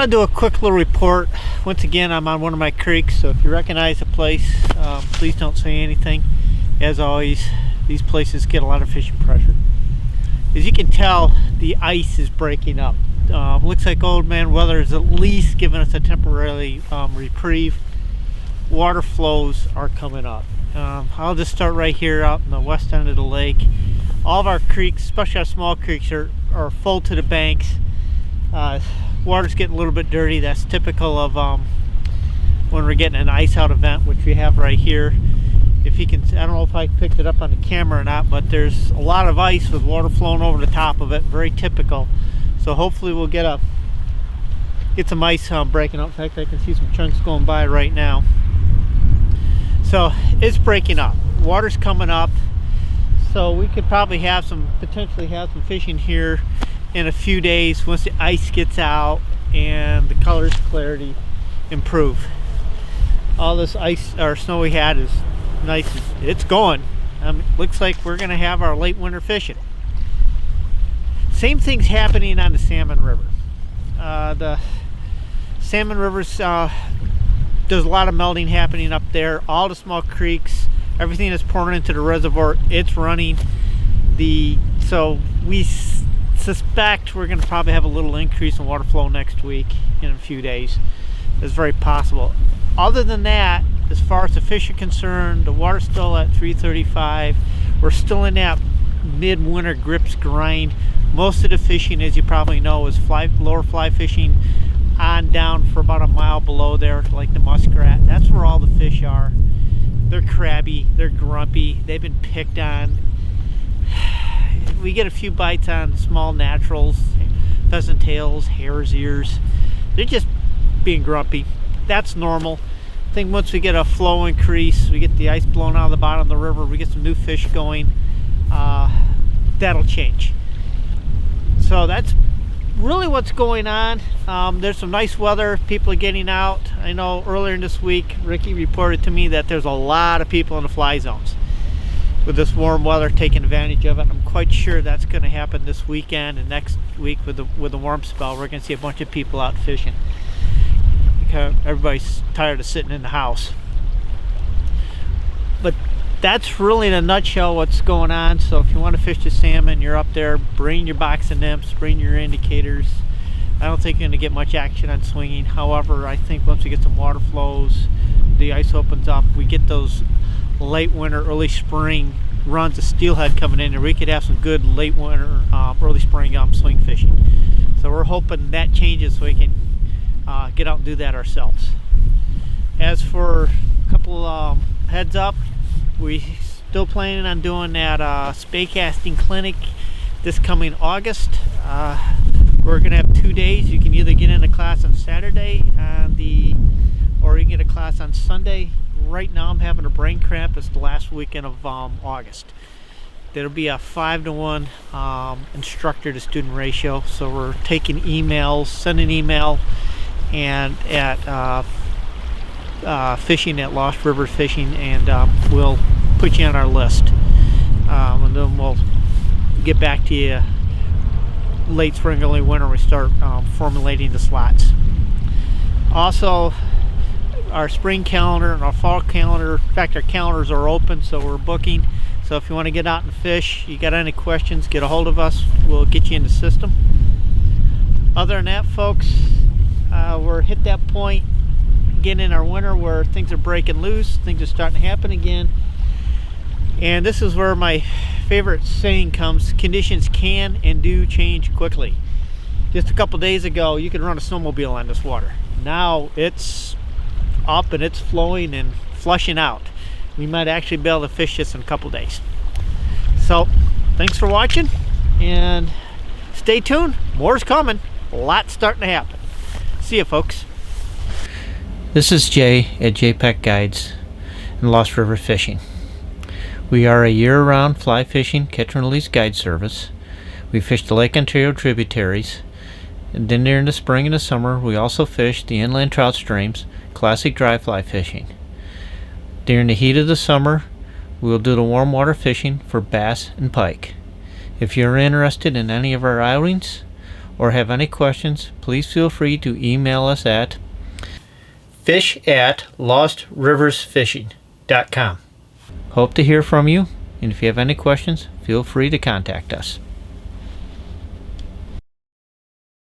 thought I'd do a quick little report. Once again, I'm on one of my creeks, so if you recognize the place, please don't say anything. As always, these places get a lot of fishing pressure. As you can tell, the ice is breaking up. Looks like old man weather is at least giving us a temporary reprieve. Water flows are coming up. I'll just start right here out in the west end of the lake. All of our creeks, especially our small creeks, are full to the banks. Water's getting a little bit dirty. That's typical of when we're getting an ice out event, which we have right here. If you can, I don't know if I picked it up on the camera or not, but there's a lot of ice with water flowing over the top of it. Very typical. So hopefully we'll get some ice breaking up. In fact, I can see some chunks going by right now. So it's breaking up. Water's coming up. So we could probably potentially have some fishing here in a few days once the ice gets out and the colors clarity improve. All this ice or snow we had is nice. It's going. Looks like we're gonna have our late winter fishing. Same thing's happening on the Salmon River. The Salmon River's there's a lot of melting happening up there. All the small creeks, everything that's pouring into the reservoir, it's running. So we suspect we're going to probably have a little increase in water flow next week in a few days. It's very possible. Other than that, as far as the fish are concerned, the water's still at 335. We're still in that midwinter grips grind. Most of the fishing, as you probably know, is lower fly fishing on down for about a mile below there, like the muskrat. That's where all the fish are. They're crabby, they're grumpy, they've been picked on. We get a few bites on small naturals, pheasant tails, hare's ears. They're just being grumpy. That's normal. I think once we get a flow increase, we get the ice blown out of the bottom of the river, we get some new fish going, that'll change. So that's really what's going on. There's some nice weather. People are getting out. I know earlier in this week, Ricky reported to me that there's a lot of people in the fly zones with this warm weather taking advantage of it. I'm quite sure that's going to happen this weekend and next week with the warm spell. We're going to see a bunch of people out fishing because everybody's tired of sitting in the house. But that's really in a nutshell what's going on. So if you want to fish the salmon, you're up there, bring your box of nymphs, bring your indicators. I don't think you're going to get much action on swinging. However, I think once we get some water flows, the ice opens up, we get those late winter, early spring runs of steelhead coming in, and we could have some good late winter, early spring swing fishing. So we're hoping that changes so we can get out and do that ourselves. As for a couple heads up, we still planning on doing that spay casting clinic this coming August. We're gonna have 2 days. You can either get in a class on Saturday or you can get a class on Sunday. Right now I'm having a brain cramp. It's the last weekend of August. There'll be a 5-to-1 instructor to student ratio. So we're taking emails, sending email, and at fishing at Lost River Fishing, and we'll put you on our list, and then we'll get back to you late spring, early winter. We start formulating the slots. Also, our spring calendar and our fall calendar, in fact our calendars are open, so we're booking. So if you want to get out and fish, you got any questions, get a hold of us. We'll get you in the system. Other than that, folks, we're hit that point again in our winter where things are breaking loose, things are starting to happen again. And this is where my favorite saying comes: conditions can and do change quickly. Just a couple days ago, you could run a snowmobile on this water. Now it's up and it's flowing and flushing out. We might actually be able to fish this in a couple days. So thanks for watching, and stay tuned. More's coming. A lot's starting to happen. See ya, folks. This is Jay at JPEG Guides and Lost River Fishing. We are a year-round fly fishing catch and release guide service. We fish the Lake Ontario tributaries, and then during the spring and the summer we also fish the inland trout streams, classic dry fly fishing. During the heat of the summer, we will do the warm water fishing for bass and pike. If you're interested in any of our outings or have any questions, please feel free to email us at fish@lostriversfishing.com. Hope to hear from you, and if you have any questions, feel free to contact us.